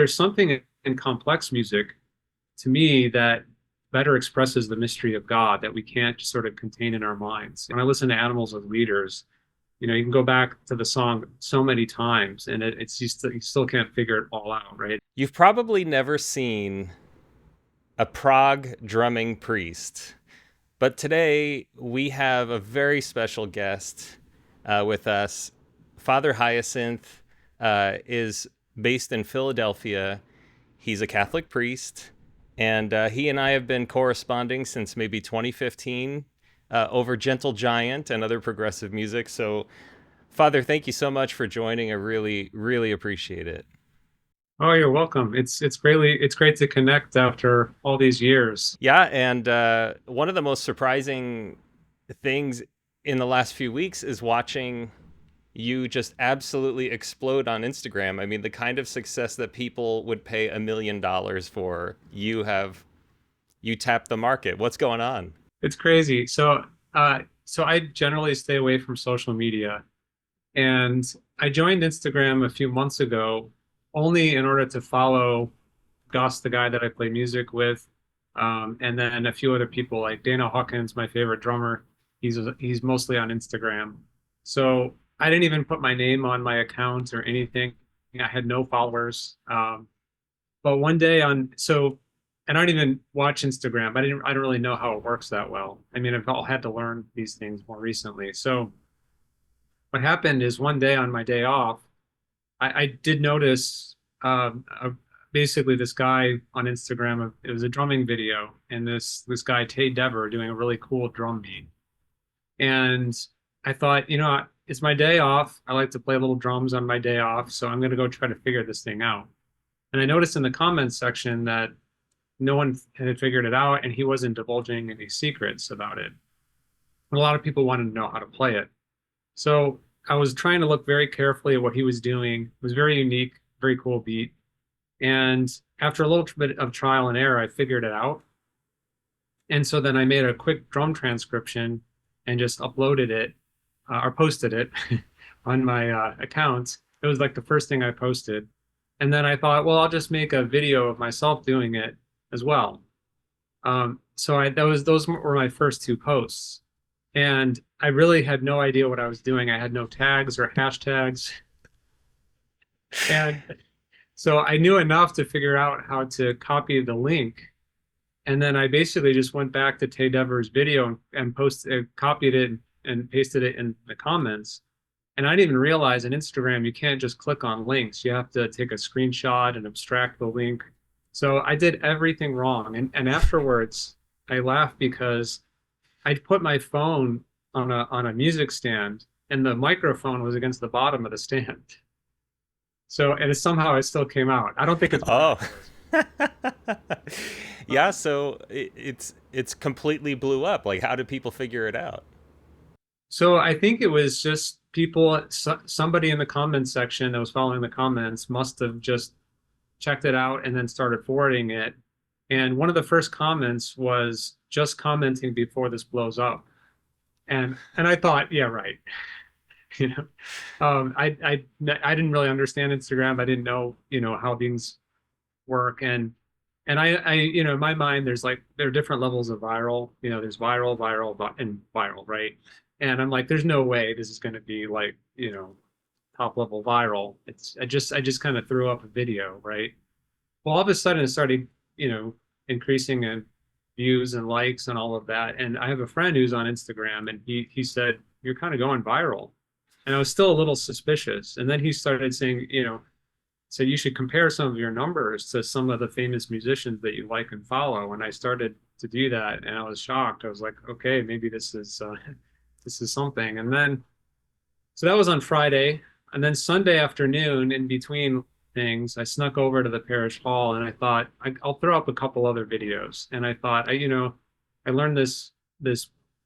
there's something in complex music to me that better expresses the mystery of God that we can't just sort of contain in our minds. When I listen to Animals as Leaders, you can go back to the song so many times and it's you still can't figure it all out, right? You've probably never seen a Prog drumming priest, but today we have a very special guest with us. Father Hyacinth is based in Philadelphia. He's a Catholic priest, and he and I have been corresponding since maybe 2015 over Gentle Giant and other progressive music. So, Father, thank you so much for joining. I really, really appreciate it. Oh, you're welcome. It's great to connect after all these years. Yeah, and one of the most surprising things in the last few weeks is watching you just absolutely explode on Instagram. I mean, the kind of success that people would pay $1 million for, you tap the market. What's going on? It's crazy. So I generally stay away from social media, and I joined Instagram a few months ago only in order to follow Gus, the guy that I play music with, and then a few other people like Dana Hawkins, my favorite drummer. He's mostly on Instagram. So I didn't even put my name on my account or anything. I had no followers. But one day and I don't even watch Instagram. I don't really know how it works that well. I mean, I've all had to learn these things more recently. So what happened is one day on my day off, I did notice basically this guy on Instagram. It was a drumming video, and this guy Tay Dever doing a really cool drum beat. And I thought, it's my day off. I like to play little drums on my day off, so I'm gonna go try to figure this thing out. And I noticed in the comments section that no one had figured it out, and he wasn't divulging any secrets about it. And a lot of people wanted to know how to play it. So I was trying to look very carefully at what he was doing. It was very unique, very cool beat. And after a little bit of trial and error, I figured it out. And so then I made a quick drum transcription and just uploaded it or posted it on my account. It was like the first thing I posted. And then I thought, well, I'll just make a video of myself doing it as well. Those were my first two posts. And I really had no idea what I was doing. I had no tags or hashtags. And so I knew enough to figure out how to copy the link. And then I basically just went back to Tay Dever's video and copied it and pasted it in the comments. And I didn't even realize in Instagram, you can't just click on links. You have to take a screenshot and abstract the link. So I did everything wrong. And afterwards, I laughed because I put my phone on a music stand and the microphone was against the bottom of the stand. So, and somehow it still came out. I don't think it's Oh. Yeah, so it's completely blew up. Like, how did people figure it out? So I think it was just somebody in the comments section that was following the comments must have just checked it out and then started forwarding it. And one of the first comments was just commenting before this blows up. And I thought, yeah, right. You know, I didn't really understand Instagram. I didn't know, how things work. And in my mind, there are different levels of viral. There's viral, and viral, right? And I'm like, there's no way this is going to be like, top level viral. I just kind of threw up a video, right? Well, all of a sudden it started, increasing in views and likes and all of that. And I have a friend who's on Instagram, and he said, "You're kind of going viral." And I was still a little suspicious. And then he started saying, so you should compare some of your numbers to some of the famous musicians that you like and follow. And I started to do that, and I was shocked. I was like, okay, maybe this is something. And then so that was on Friday, and then Sunday afternoon, in between things, I snuck over to the parish hall, and I thought I'll throw up a couple other videos. And I thought, I learned this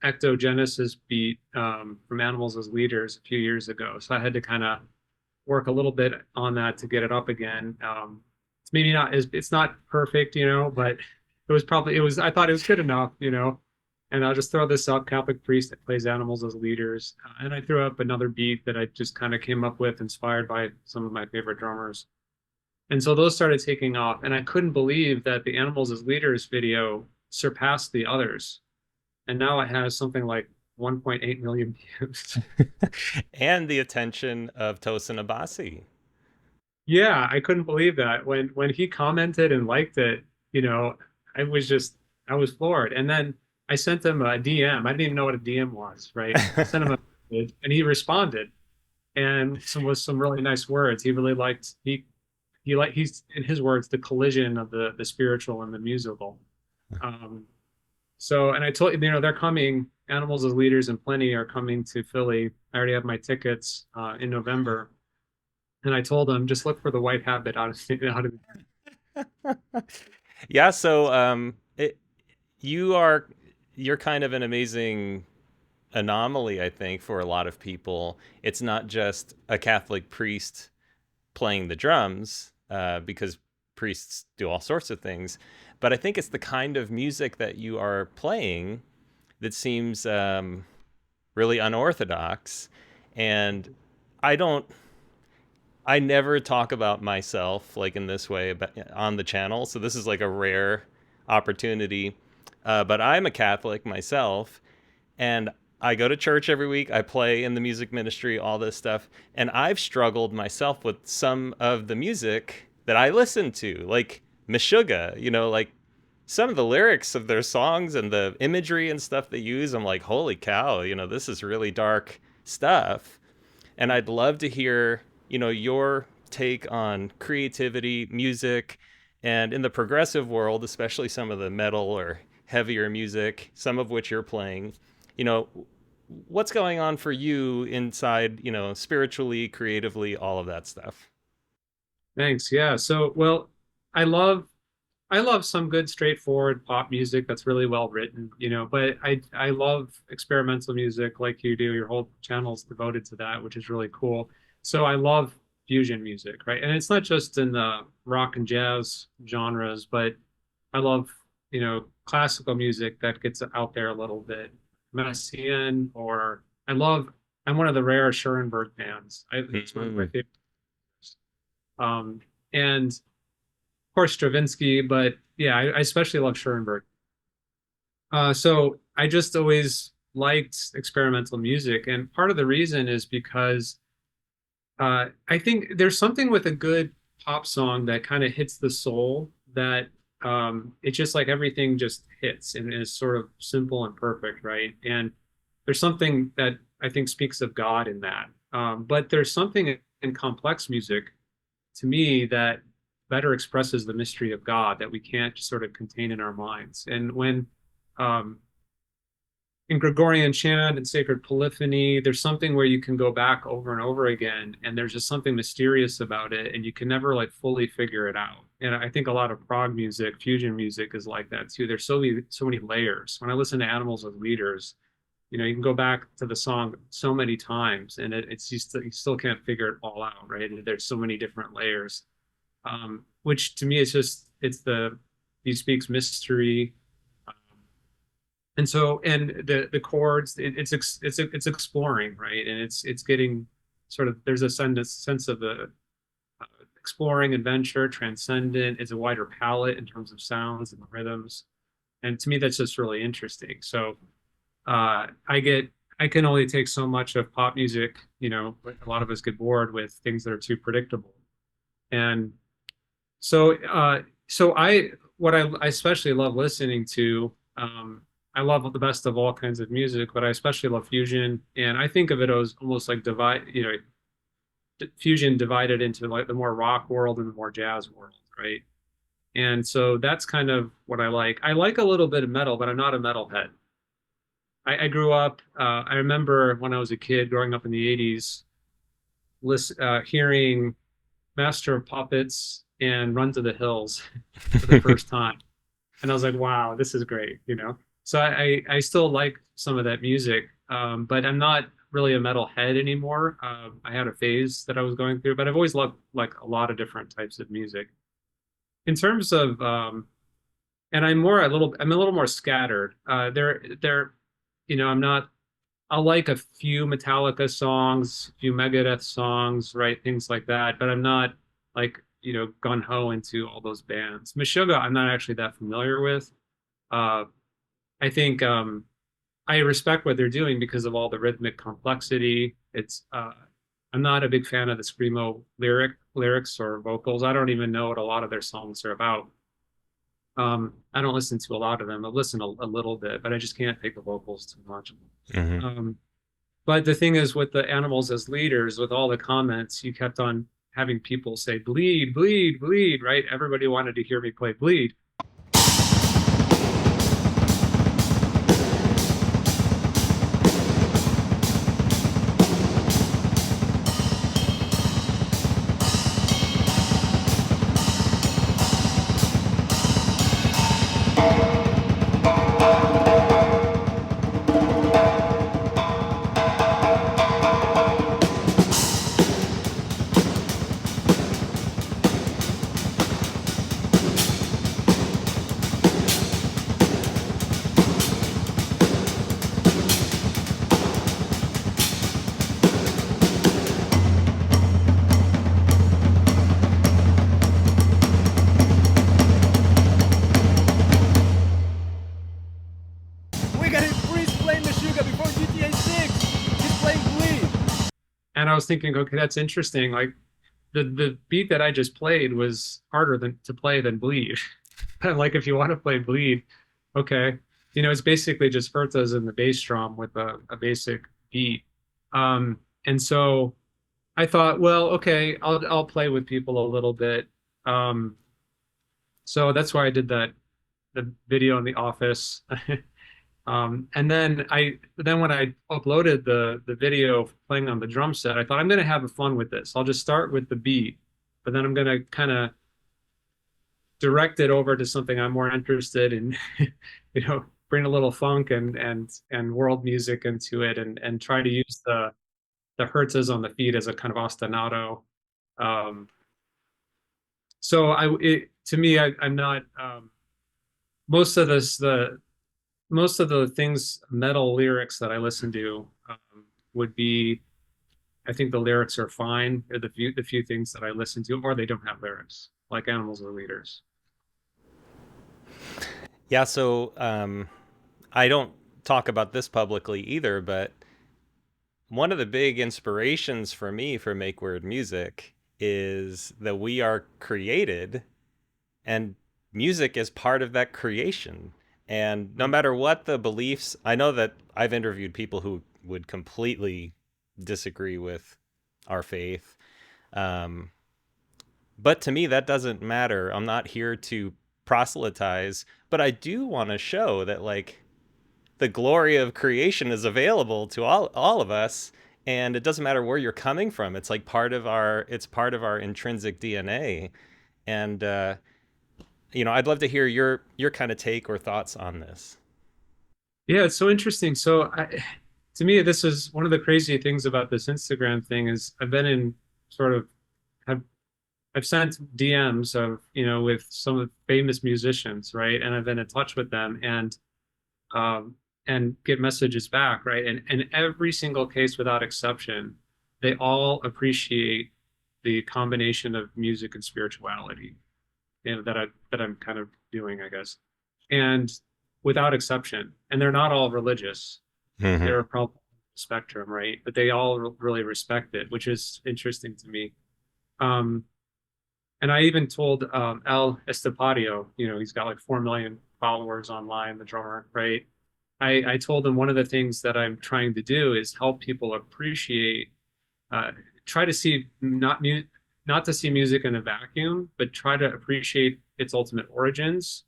ectogenesis beat from Animals as Leaders a few years ago, so I had to kind of work a little bit on that to get it up again. It's maybe not it's not perfect, but I thought it was good enough, And I'll just throw this up: Catholic priest that plays Animals as Leaders. And I threw up another beat that I just kind of came up with, inspired by some of my favorite drummers. And so those started taking off, and I couldn't believe that the Animals as Leaders video surpassed the others. And now it has something like 1.8 million views. And the attention of Tosin Abasi. Yeah, I couldn't believe that. When he commented and liked it, you know, I was floored. And then I sent him a DM. I didn't even know what a DM was, right? I sent him a message and he responded and some really nice words. He really liked he's in his words the collision of the spiritual and the musical. Um, so and I told you know they're coming. Animals as Leaders and Plenty are coming to Philly. I already have my tickets in November, and I told him just look for the white habit out of Yeah, so you are you're kind of an amazing anomaly, I think, for a lot of people. It's not just a Catholic priest playing the drums, because priests do all sorts of things, but I think it's the kind of music that you are playing that seems really unorthodox. And I don't I never talk about myself like in this way on the channel, so this is like a rare opportunity. But I'm a Catholic myself, and I go to church every week. I play in the music ministry, all this stuff, and I've struggled myself with some of the music that I listen to, like Meshuggah. Like some of the lyrics of their songs and the imagery and stuff they use. I'm like, holy cow! This is really dark stuff, and I'd love to hear your take on creativity, music, and in the progressive world, especially some of the metal or heavier music, some of which you're playing. You know, what's going on for you inside, spiritually, creatively, all of that stuff? Thanks. Yeah. So, well, I love I love some good straightforward pop music that's really well written, but I love experimental music like you do. Your whole channel's devoted to that, which is really cool. So I love fusion music, right? And it's not just in the rock and jazz genres, but I love, classical music that gets out there a little bit. Messiaen, or I'm one of the rare Schoenberg fans. It's one of my Mm-hmm. favorites. And of course Stravinsky, but yeah, I especially love Schoenberg. So I just always liked experimental music, and part of the reason is because I think there's something with a good pop song that kind of hits the soul that it's just like everything just hits and is sort of simple and perfect, right? And there's something that I think speaks of God in that. But there's something in complex music to me that better expresses the mystery of God that we can't just sort of contain in our minds. And when um, in Gregorian chant and sacred polyphony, there's something where you can go back over and over again, and there's just something mysterious about it, and you can never like fully figure it out. And I think a lot of prog music, fusion music, is like that too. There's so many layers. When I listen to Animals as Leaders, you can go back to the song so many times, and it's you still can't figure it all out, right? There's so many different layers, which to me is just it's the he speaks mystery, and so and the chords it's exploring, right? And it's getting sort of there's a sense of the exploring adventure, transcendent. It's a wider palette in terms of sounds and rhythms, and to me that's just really interesting. So I can only take so much of pop music. A lot of us get bored with things that are too predictable, and so I especially love listening to. I love the best of all kinds of music, but I especially love fusion, and I think of it as almost like fusion divided into like the more rock world and the more jazz world, right? And so that's kind of what I like. I like a little bit of metal, but I'm not a metalhead. I grew up. I remember when I was a kid, growing up in the '80s, hearing Master of Puppets and Run to the Hills for the first time. And I was like, wow, this is great. So I still like some of that music, but I'm not really a metal head anymore. I had a phase that I was going through, but I've always loved like a lot of different types of music. In terms of, and I'm a little more scattered. I'm not. I'll like a few Metallica songs, a few Megadeth songs, right, things like that. But I'm not like gun ho into all those bands. Meshuggah, I'm not actually that familiar with. Uh, I think I respect what they're doing because of all the rhythmic complexity. I'm not a big fan of the screamo lyrics or vocals. I don't even know what a lot of their songs are about. I don't listen to a lot of them. I listen a little bit, but I just can't take the vocals too much. Hmm. Um, but the thing is, with the animals as leaders, with all the comments, you kept on having people say bleed, bleed, bleed, right? Everybody wanted to hear me play bleed. We got a priest playing Meshuggah before GTA 6. He's playing Bleed. And I was thinking, okay, that's interesting. Like the beat that I just played was harder than to play than bleed. Like if you want to play bleed, okay. It's basically just Hertas and the bass drum with a basic beat. And so I thought, well, okay, I'll play with people a little bit. Um, so that's why I did the video in the office. And then when I uploaded the video playing on the drum set, I thought I'm gonna have fun with this. I'll just start with the beat, but then I'm gonna kind of direct it over to something I'm more interested in, bring a little funk and world music into it and try to use the hertzes on the feet as a kind of ostinato. Um, so to me, I'm not most of the things metal lyrics that I listen to would be. I think the lyrics are fine. They're the few things that I listen to, or they don't have lyrics, like Animals Are Leaders. Yeah, so I don't talk about this publicly either, but one of the big inspirations for me for Make Weird Music is that we are created and music is part of that creation. And no matter what the beliefs, I know that I've interviewed people who would completely disagree with our faith. Um, but to me, that doesn't matter. I'm not here to proselytize, but I do want to show that, like, the glory of creation is available to all of us, and it doesn't matter where you're coming from. It's like part of our intrinsic DNA. And I'd love to hear your kind of take or thoughts on this. Yeah, it's so interesting. To me, this is one of the crazy things about this Instagram thing is I've been in sort of have I've sent DMs of with some of the famous musicians, right? And I've been in touch with them um, and get messages back, right? And every single case without exception, they all appreciate the combination of music and spirituality, that I'm kind of doing, I guess, and without exception. And they're not all religious. Hmm. They're probably spectrum, right? But they all really respect it, which is interesting to me. Um, and I even told El Estepario, he's got like 4 million followers online, the drummer, right? I told him one of the things that I'm trying to do is help people appreciate, uh, try to see not to see music in a vacuum, but try to appreciate its ultimate origins,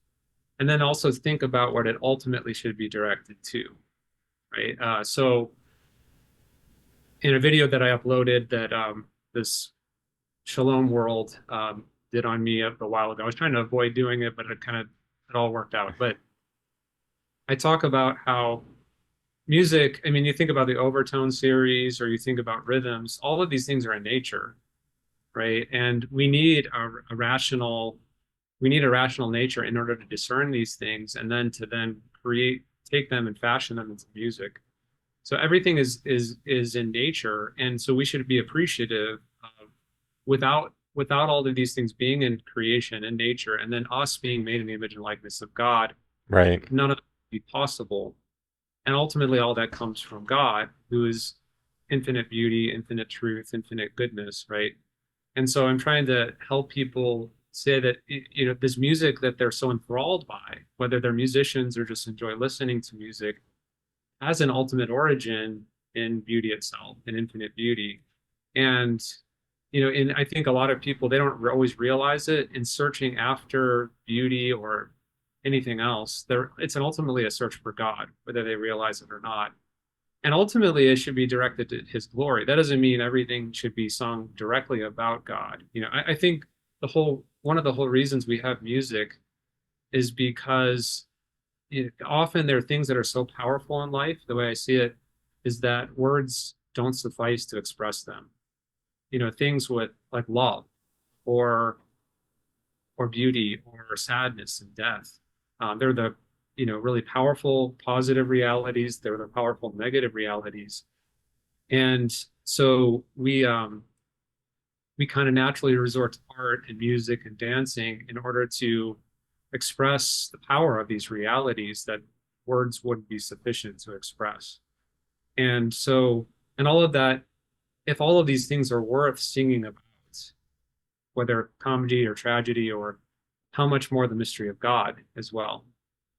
and then also think about what it ultimately should be directed to, right? So in a video that I uploaded that this Shalom World did on me a while ago, I was trying to avoid doing it, but it all worked out. But I talk about how music, I mean, you think about the overtone series or you think about rhythms, all of these things are in nature, right? And we need a rational nature in order to discern these things and then to take them and fashion them into music. So everything is in nature, and so we should be appreciative of without without all of these things being in creation and nature, and then us being made in the image and likeness of God, Right. none of it would be possible. And ultimately, all that comes from God, who is infinite beauty, infinite truth, infinite goodness, right? And so I'm trying to help people say that, this music that they're so enthralled by, whether they're musicians or just enjoy listening to music, has an ultimate origin in beauty itself, in infinite beauty. And, and I think a lot of people, they don't always realize it in searching after beauty or anything else. It's ultimately a search for God, whether they realize it or not. And ultimately, it should be directed to his glory. That doesn't mean everything should be sung directly about God. I think one of the whole reasons we have music is because often there are things that are so powerful in life. The way I see it is that words don't suffice to express them. Things with like love or beauty or sadness and death. They're the really powerful positive realities. They're the powerful negative realities. And so we kind of naturally resort to art and music and dancing in order to express the power of these realities that words wouldn't be sufficient to express. And so, and all of that, if all of these things are worth singing about, whether comedy or tragedy, or how much more the mystery of God as well.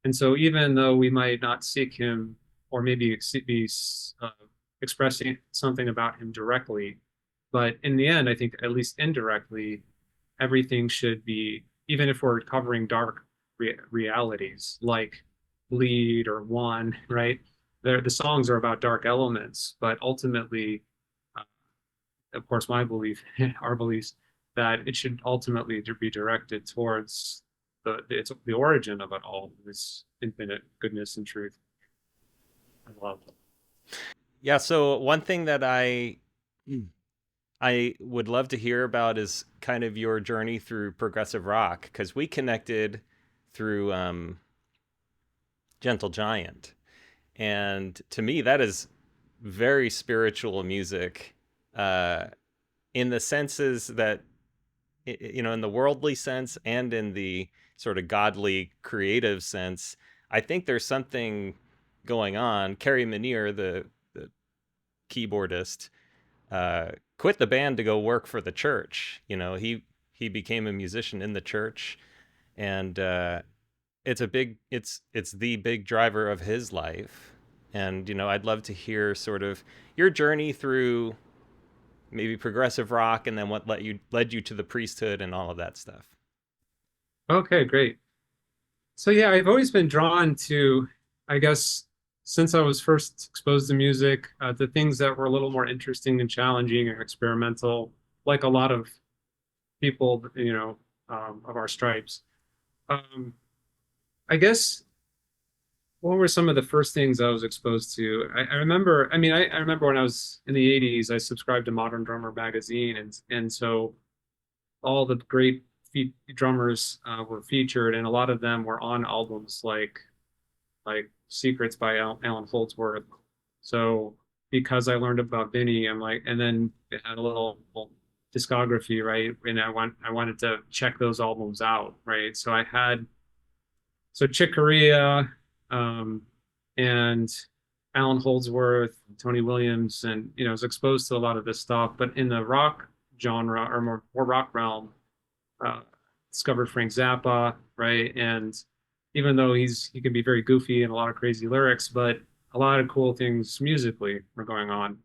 And so even though we might not seek him or maybe be expressing something about him directly, but in the end, I think at least indirectly, everything should be, even if we're covering dark realities like Bleed or One, right? The songs are about dark elements, but ultimately, of course, my belief, our beliefs, that it should ultimately be directed towards the origin of it all, this infinite goodness and truth. I love it. Yeah, so one thing that I would love to hear about is kind of your journey through progressive rock, because we connected through Gentle Giant. And to me, that is very spiritual music, in the senses that, in the worldly sense and in the sort of godly creative sense. I think there's something going on. Kerry Minier, the keyboardist, quit the band to go work for the church. He became a musician in the church, and it's the big driver of his life. And I'd love to hear sort of your journey through maybe progressive rock, and then what led you to the priesthood and all of that stuff. Okay, great. So yeah, I've always been drawn to, I guess, since I was first exposed to music, to things that were a little more interesting and challenging and experimental, like a lot of people, of our stripes. I guess, what were some of the first things I was exposed to? I remember, I remember when I was in the 80s, I subscribed to Modern Drummer magazine, and so all the great drummers were featured, and a lot of them were on albums like Secrets by Alan Holdsworth. So because I learned about Vinny, I'm like, and then it had a little discography, right? And I wanted to check those albums out, right? So I had Chick Corea, and Alan Holdsworth, Tony Williams, and I was exposed to a lot of this stuff. But in the rock genre, or more rock realm, discovered Frank Zappa, right? And even though he can be very goofy and a lot of crazy lyrics, but a lot of cool things musically were going on.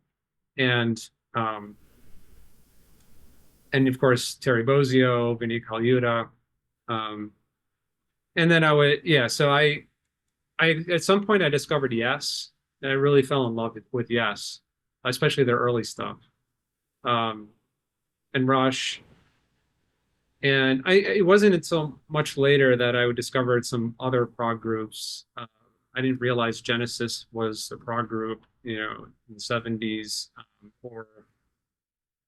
And of course Terry Bozzio, Vinnie Colaiuta. And then so I at some point I discovered Yes, and I really fell in love with Yes, especially their early stuff. And Rush. And it wasn't until much later that I discovered some other prog groups. I didn't realize Genesis was a prog group, in the 70s. Or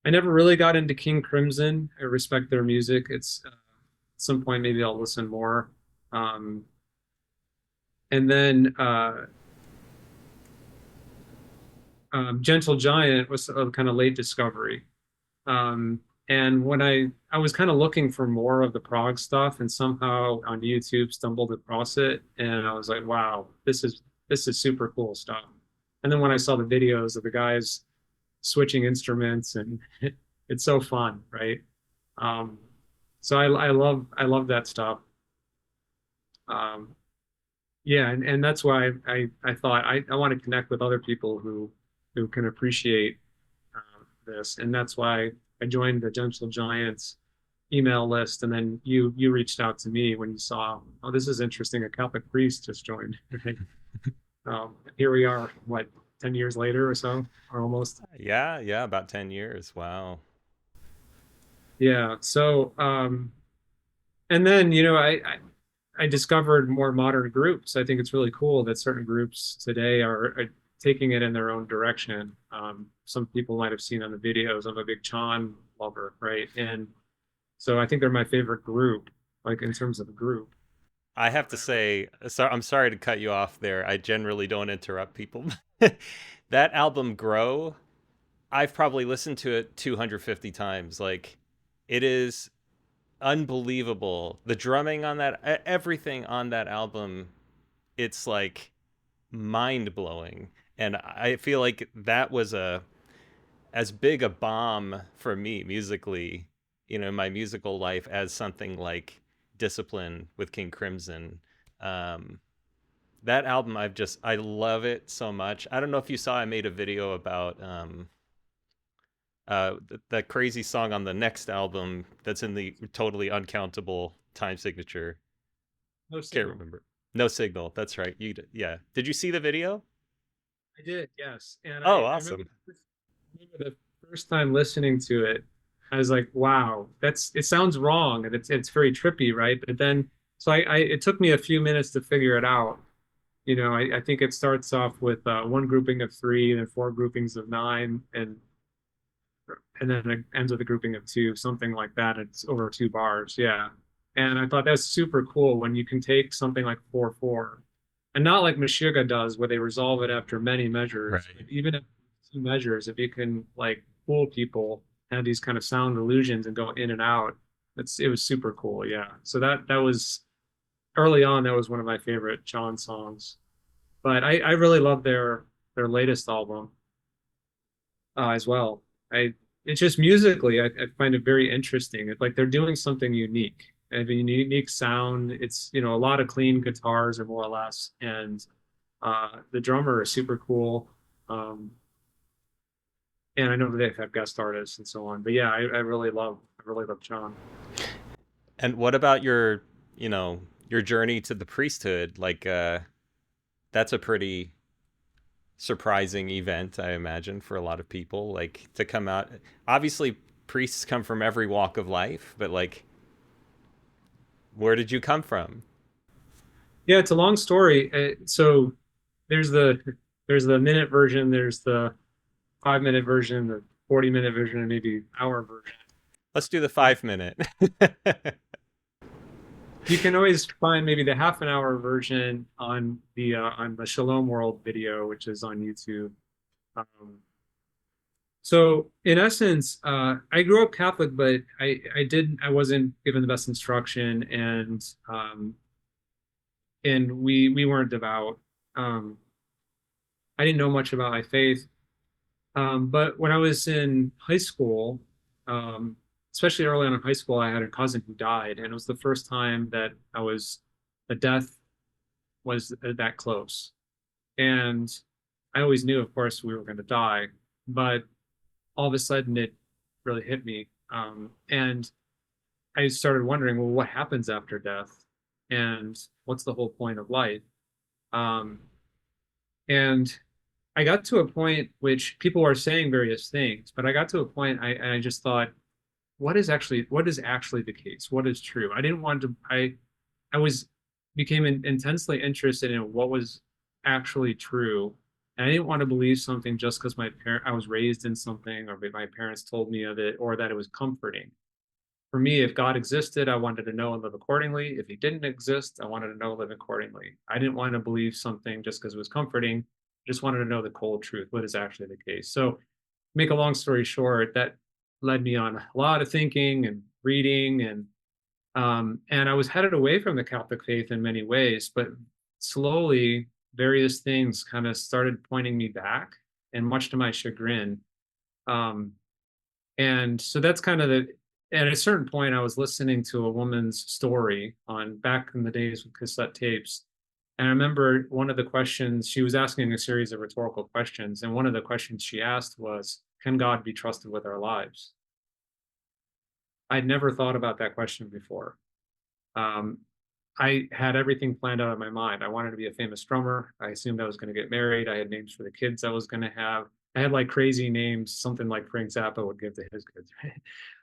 I never really got into King Crimson. I respect their music. It's at some point maybe I'll listen more. And then Gentle Giant was a kind of late discovery. And when I was kind of looking for more of the Prog stuff, and somehow on YouTube stumbled across it, and I was like, wow, this is super cool stuff. And then when I saw the videos of the guys switching instruments, and it's so fun, right? Um, so I love that stuff. Um, yeah, and that's why I thought I want to connect with other people who can appreciate this, and that's why I joined the Gentle Giants email list, and then you reached out to me when you saw, oh, this is interesting, a Catholic priest just joined. Here we are, what, 10 years later or so, or almost. Yeah, yeah, about 10 years. Wow. Yeah. So, and then, I discovered more modern groups. I think it's really cool that certain groups today are taking it in their own direction. Some people might have seen on the videos. I'm a big Chon lover, right? And so I think they're my favorite group, like in terms of a group. I have to say, I'm sorry to cut you off there. I generally don't interrupt people. That album Grow, I've probably listened to it 250 times. Like, it is unbelievable. The drumming on that, everything on that album, it's like mind blowing. And I feel like that was as big a bomb for me musically, in my musical life as something like Discipline with King Crimson. Um, that album, I love it so much. I don't know if you saw, I made a video about that crazy song on the next album that's in the totally uncountable time signature. No Can't signal. remember. No Signal. That's right. Yeah. Did you see the video? I did, yes. And Oh, I remember awesome. the first time listening to it, I was like, wow, it sounds wrong and it's very trippy, right? But then so it took me a few minutes to figure it out. I think it starts off with one grouping of three, then four groupings of nine, and then it ends with a grouping of two, something like that. It's over 2 bars, yeah. And I thought that's super cool when you can take something like 4/4, and not like Meshuggah does, where they resolve it after many measures. But Right. even if 2 measures, if you can like fool people, have these kind of sound illusions and go in and out, it was super cool, yeah. So that was early on. That was one of my favorite Chon songs. But I really love their latest album as well. I It's just musically, I find it very interesting. It's like they're doing something unique. They have a unique sound. It's a lot of clean guitars, or more or less, and the drummer is super cool. Um, and I know that they have guest artists and so on. But yeah, I really love John. And what about your journey to the priesthood? Like, that's a pretty surprising event, I imagine, for a lot of people. Like, to come out. Obviously, priests come from every walk of life, but like, where did you come from? Yeah, it's a long story. So there's the there's the minute version, there's the 5 minute version, the 40 minute version, and maybe hour version. Let's do the 5 minute. You can always find maybe the half an hour version on the Shalom World video, which is on YouTube. So in essence, I grew up Catholic, but I wasn't given the best instruction, and we weren't devout. Um, I didn't know much about my faith. But when I was in high school, um, especially early on in high school, I had a cousin who died, and it was the first time that the death was that close. And I always knew, of course, we were going to die, but all of a sudden it really hit me. And I started wondering, well, what happens after death? And what's the whole point of life? Um, and I got to a point which people are saying various things, but I got to a point I just thought, what is actually the case? What is true? I didn't want to I was became intensely interested in what was actually true. And I didn't want to believe something just because I was raised in something, or my parents told me of it, or that it was comforting. For me, if God existed, I wanted to know and live accordingly. If he didn't exist, I wanted to know and live accordingly. I didn't want to believe something just because it was comforting. I just wanted to know the cold truth, what is actually the case. So, make a long story short, that led me on a lot of thinking and reading, and I was headed away from the Catholic faith in many ways, but slowly various things kind of started pointing me back, and much to my chagrin. Um, and so that's kind of the, at a certain point, I was listening to a woman's story on back in the days with cassette tapes. And I remember one of the questions, she was asking a series of rhetorical questions. And one of the questions she asked was, can God be trusted with our lives? I'd never thought about that question before. Um, I had everything planned out in my mind. I wanted to be a famous drummer. I assumed I was going to get married. I had names for the kids I was going to have. I had like crazy names, something like Frank Zappa would give to his kids,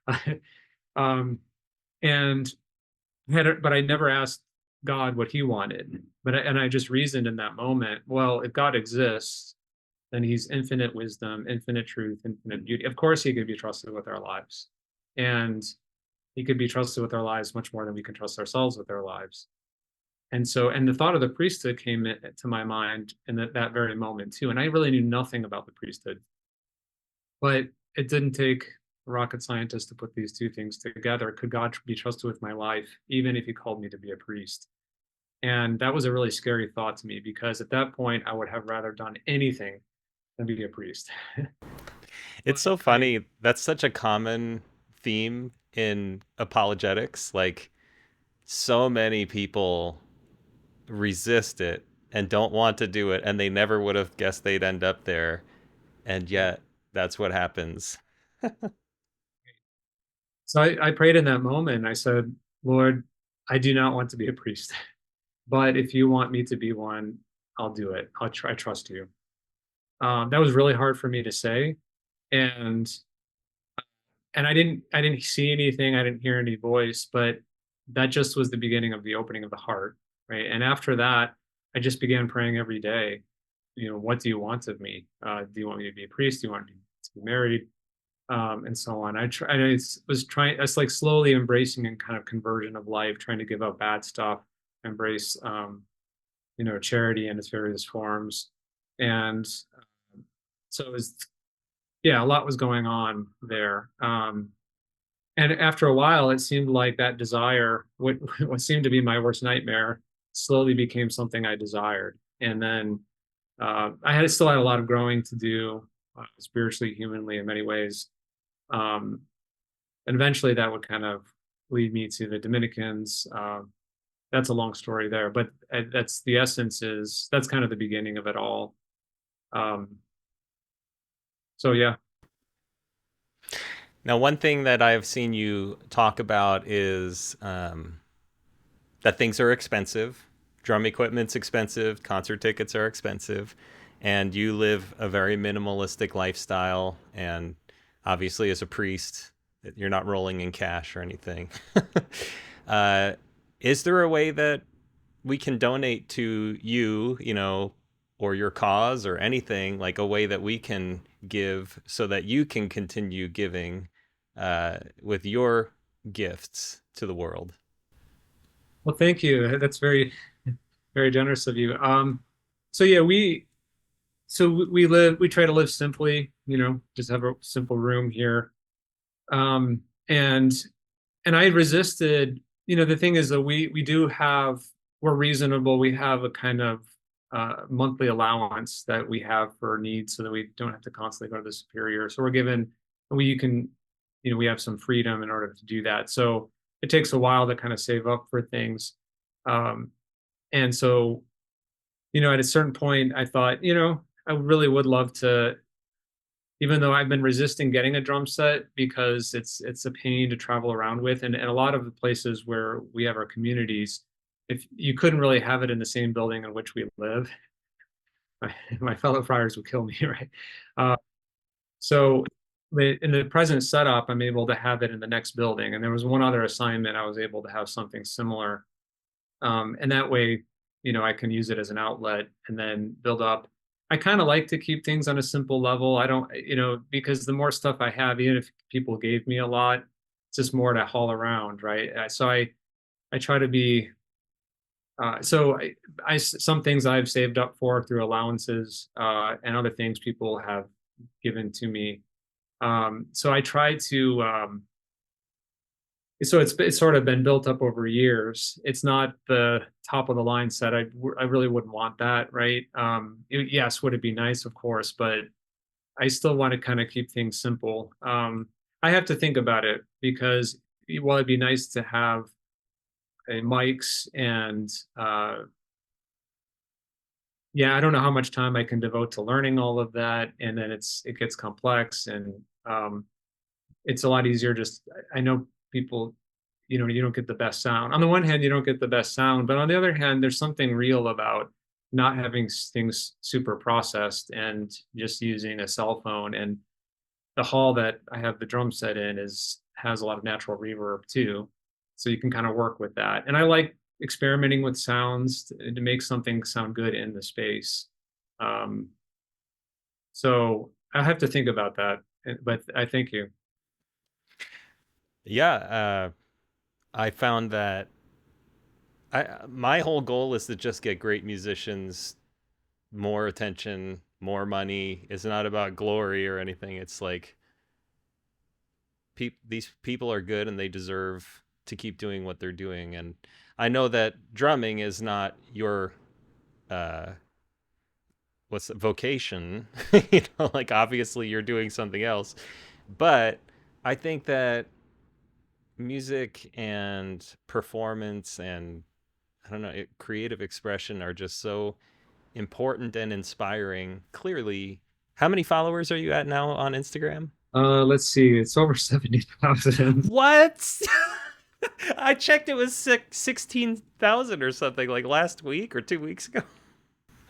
right? um, and but I never asked God what He wanted. And I just reasoned in that moment. Well, if God exists, then He's infinite wisdom, infinite truth, infinite beauty. Of course, He could be trusted with our lives, and He could be trusted with our lives much more than we can trust ourselves with our lives. And so, and the thought of the priesthood came to my mind in that very moment too. And I really knew nothing about the priesthood, but it didn't take a rocket scientist to put these two things together. Could God be trusted with my life, even if He called me to be a priest? And that was a really scary thought to me, because at that point, I would have rather done anything than be a priest. It's so funny. That's such a common theme in apologetics. Like, so many people resist it and don't want to do it, and they never would have guessed they'd end up there. And yet, that's what happens. So I prayed in that moment. I said, Lord, I do not want to be a priest, but if you want me to be one, I'll do it. I trust you. That was really hard for me to say, and I didn't see anything. I didn't hear any voice, but that just was the beginning of the opening of the heart, right? And after that, I just began praying every day. What do you want of me? Do you want me to be a priest? Do you want me to be married? And so on. Was trying. It's like slowly embracing and kind of conversion of life, trying to give up bad stuff, embrace, charity in its various forms, and so it was, yeah, a lot was going on there. And after a while, it seemed like that desire, what seemed to be my worst nightmare, slowly became something I desired. And then still had a lot of growing to do, spiritually, humanly, in many ways. And eventually, that would kind of lead me to the Dominicans. That's a long story there, but that's the essence. That's kind of the beginning of it all. So yeah. Now, one thing that I've seen you talk about is that things are expensive. Drum equipment's expensive. Concert tickets are expensive. And you live a very minimalistic lifestyle. And obviously, as a priest, you're not rolling in cash or anything. Is there a way that we can donate to you, or your cause or anything, like a way that we can give so that you can continue giving with your gifts to the world? Well, thank you. That's very, very generous of you. So yeah, we try to live simply, just have a simple room here. Um, and I resisted, the thing is that we're reasonable. We have a kind of monthly allowance that we have for needs so that we don't have to constantly go to the superior. So we have some freedom in order to do that. So it takes a while to kind of save up for things. And so, at a certain point, I thought, I really would love to, even though I've been resisting getting a drum set because it's a pain to travel around with. And a lot of the places where we have our communities, if you couldn't really have it in the same building in which we live, my fellow friars would kill me, right? So in the present setup, I'm able to have it in the next building. And there was one other assignment I was able to have something similar. And that way, I can use it as an outlet and then build up. I kind of like to keep things on a simple level. I don't, because the more stuff I have, even if people gave me a lot, it's just more to haul around, right? So I try to be, some things I've saved up for through allowances, and other things people have given to me. So I try to so it's sort of been built up over years. It's not the top of the line set. I really wouldn't want that, right? Yes, would it be nice, of course, but I still want to kind of keep things simple. I have to think about it because while it'd be nice to have mics and yeah, I don't know how much time I can devote to learning all of that, and then it gets complex, and it's a lot easier. Just I know people, you don't get the best sound. On the one hand, you don't get the best sound, but on the other hand, there's something real about not having things super processed and just using a cell phone. And the hall that I have the drum set in has a lot of natural reverb too, so you can kind of work with that. And I like experimenting with sounds to make something sound good in the space. Um, so I have to think about that, but I thank you. Yeah, I found that my whole goal is to just get great musicians, more attention, more money. It's not about glory or anything. It's like these people are good and they deserve to keep doing what they're doing. And I know that drumming is not your uh what's the vocation. Like obviously you're doing something else, but I think that music and performance and I don't know, creative expression are just so important and inspiring. Clearly, how many followers are you at now on Instagram? Let's see, it's over 70,000. What? I checked it was 16,000 or something like last week or 2 weeks ago.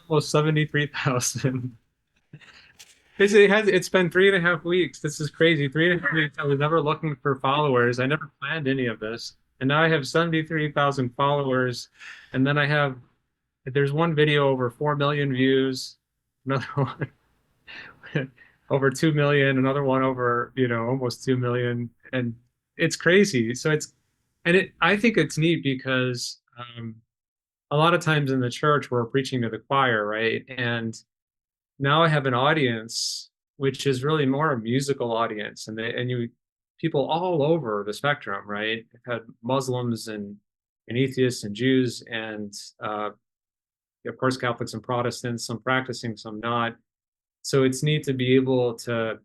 Almost 73,000. It's been 3.5 weeks. This is crazy. 3.5 weeks. I was never looking for followers. I never planned any of this. And now I have 73,000 followers. And then there's one video over 4 million views, another one over 2 million, another one over, almost 2 million. And it's crazy. I think it's neat because a lot of times in the church, we're preaching to the choir, right? And now I have an audience which is really more a musical audience, and you people all over the spectrum, right? I've had Muslims and atheists and Jews and of course Catholics and Protestants, some practicing, some not. So it's neat to be able to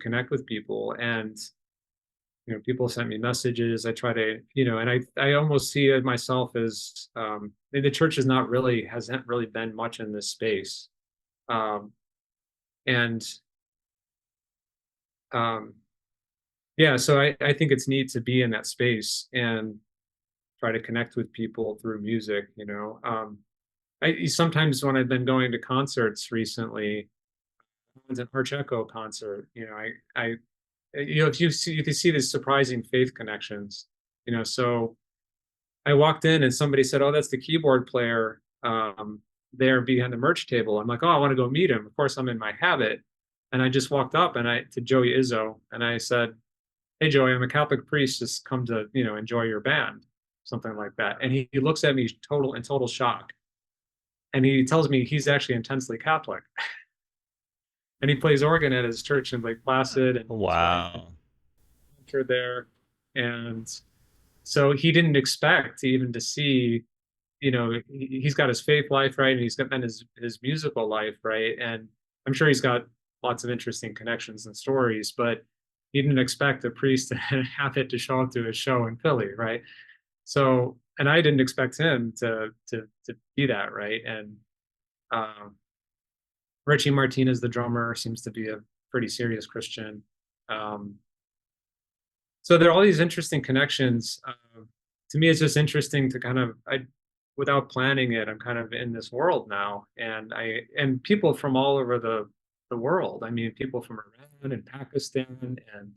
connect with people, and people sent me messages. I try to, and I almost see it myself as the church hasn't really been much in this space. And yeah, so I think it's neat to be in that space and try to connect with people through music. I sometimes when I've been going to concerts recently, I went to an Archeco concert, if you can see these surprising faith connections, so I walked in and somebody said, "Oh, that's the keyboard player there behind the merch table." I'm like, "Oh, I want to go meet him." Of course, I'm in my habit, and I just walked up to Joey Izzo, and I said, "Hey, Joey, I'm a Catholic priest. Just come to enjoy your band," something like that. And he looks at me in total shock, and he tells me he's actually intensely Catholic, and he plays organ at his church in Lake Placid, and his wife Wow. are there, and so he didn't expect even to see he's got his faith life right, and he's got then his musical life right, and I'm sure he's got lots of interesting connections and stories, but he didn't expect a priest to have it to show up to his show in Philly, right? So, and I didn't expect him to be that, right? And um, Richie Martinez, the drummer, seems to be a pretty serious Christian. Um, so there are all these interesting connections. To me, it's just interesting to without planning it, I'm kind of in this world now, and people from all over the world. I mean, people from Iran and Pakistan and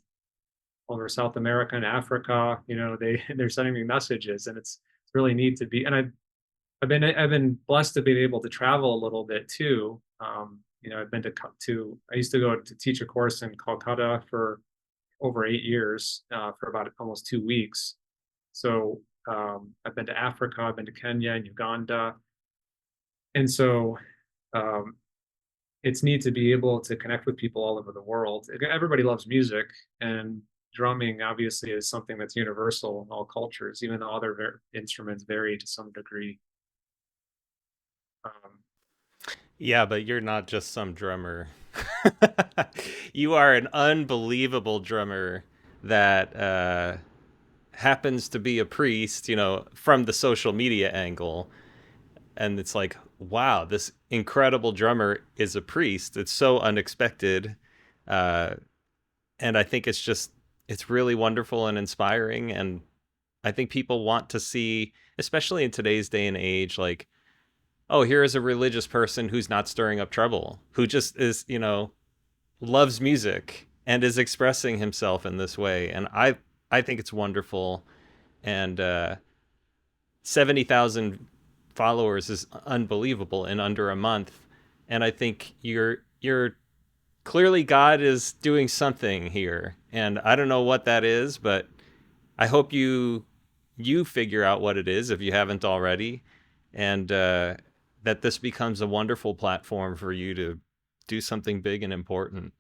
over South America and Africa. They're sending me messages, and it's really neat to be. And I've been blessed to be able to travel a little bit too. I've been I used to go to teach a course in Calcutta for over 8 years for about almost 2 weeks. So I've been to Africa, I've been to Kenya and Uganda, and so um, it's neat to be able to connect with people all over the world. Everybody loves music, and drumming obviously is something that's universal in all cultures, even though other instruments vary to some degree. Um, Yeah, but you're not just some drummer. You are an unbelievable drummer that happens to be a priest, from the social media angle. And it's like, wow, this incredible drummer is a priest. It's so unexpected. Uh, and I think it's really wonderful and inspiring. And I think people want to see, especially in today's day and age, like, oh, here is a religious person who's not stirring up trouble, who just is, loves music and is expressing himself in this way. And I think it's wonderful. And 70,000 followers is unbelievable in under a month. And I think you're clearly God is doing something here. And I don't know what that is, but I hope you figure out what it is if you haven't already, and that this becomes a wonderful platform for you to do something big and important.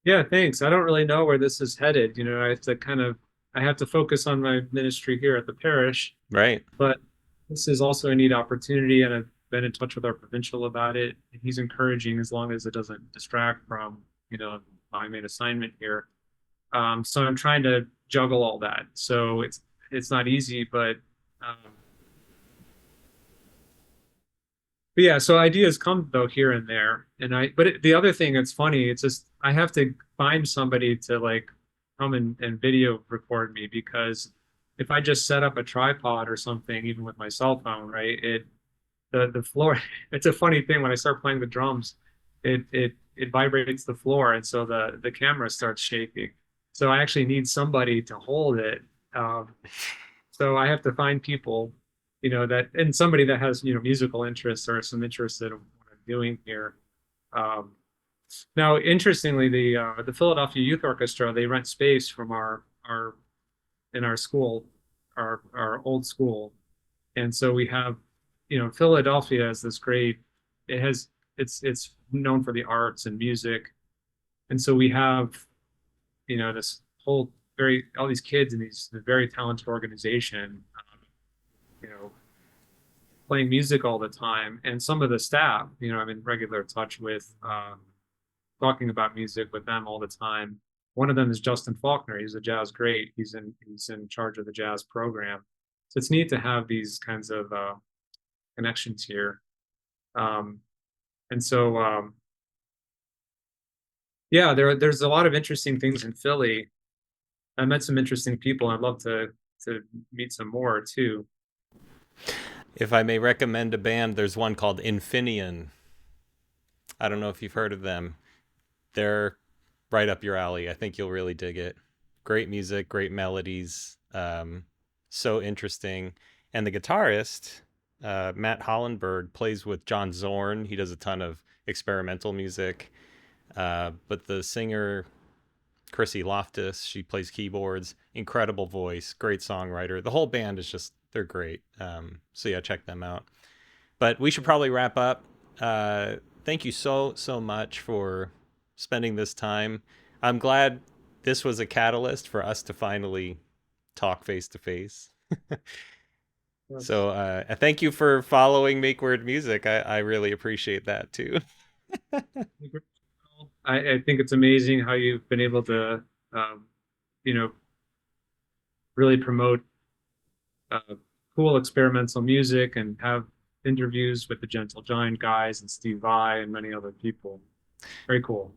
yeah, thanks. I don't really know where this is headed. I have to focus on my ministry here at the parish, Right. but this is also a neat opportunity, and I've been in touch with our provincial about it. And he's encouraging as long as it doesn't distract from, my main assignment here. So I'm trying to juggle all that. So it's not easy, um, but yeah. So ideas come though here and there, and the other thing that's funny, it's just I have to find somebody to like come and video record me, because if I just set up a tripod or something, even with my cell phone, right, the floor. It's a funny thing when I start playing the drums, it vibrates the floor, and so the camera starts shaking. So I actually need somebody to hold it. Um, so I have to find people, that and somebody that has musical interests or some interest in what I'm doing here. Um, Now, interestingly, the Philadelphia Youth Orchestra, they rent space from our in our school, our old school, and so we have, Philadelphia is this great. It has it's known for the arts and music, and so we have, this whole very all these kids in these very talented organization, you know, playing music all the time, and some of the staff, I'm in regular touch with, talking about music with them all the time. One of them is Justin Faulkner. He's a jazz great. He's in charge of the jazz program. So it's neat to have these kinds of connections here. Um, and so yeah, there's a lot of interesting things in Philly. I met some interesting people. I'd love to meet some more too. If I may recommend a band, there's one called Infinian. I don't know if you've heard of them. They're right up your alley. I think you'll really dig it. Great music, great melodies, so interesting. And the guitarist, Matt Hollenberg, plays with John Zorn. He does a ton of experimental music. But the singer, Chrissy Loftus, she plays keyboards. Incredible voice, great songwriter. The whole band is just, they're great. So yeah, check them out. But we should probably wrap up. Thank you so much for spending this time. I'm glad this was a catalyst for us to finally talk face to face. So thank you for following Make Weird Music. I really appreciate that too. I think it's amazing how you've been able to, um, you know, really promote uh, cool experimental music and have interviews with the Gentle Giant guys and Steve Vai and many other people. Very cool.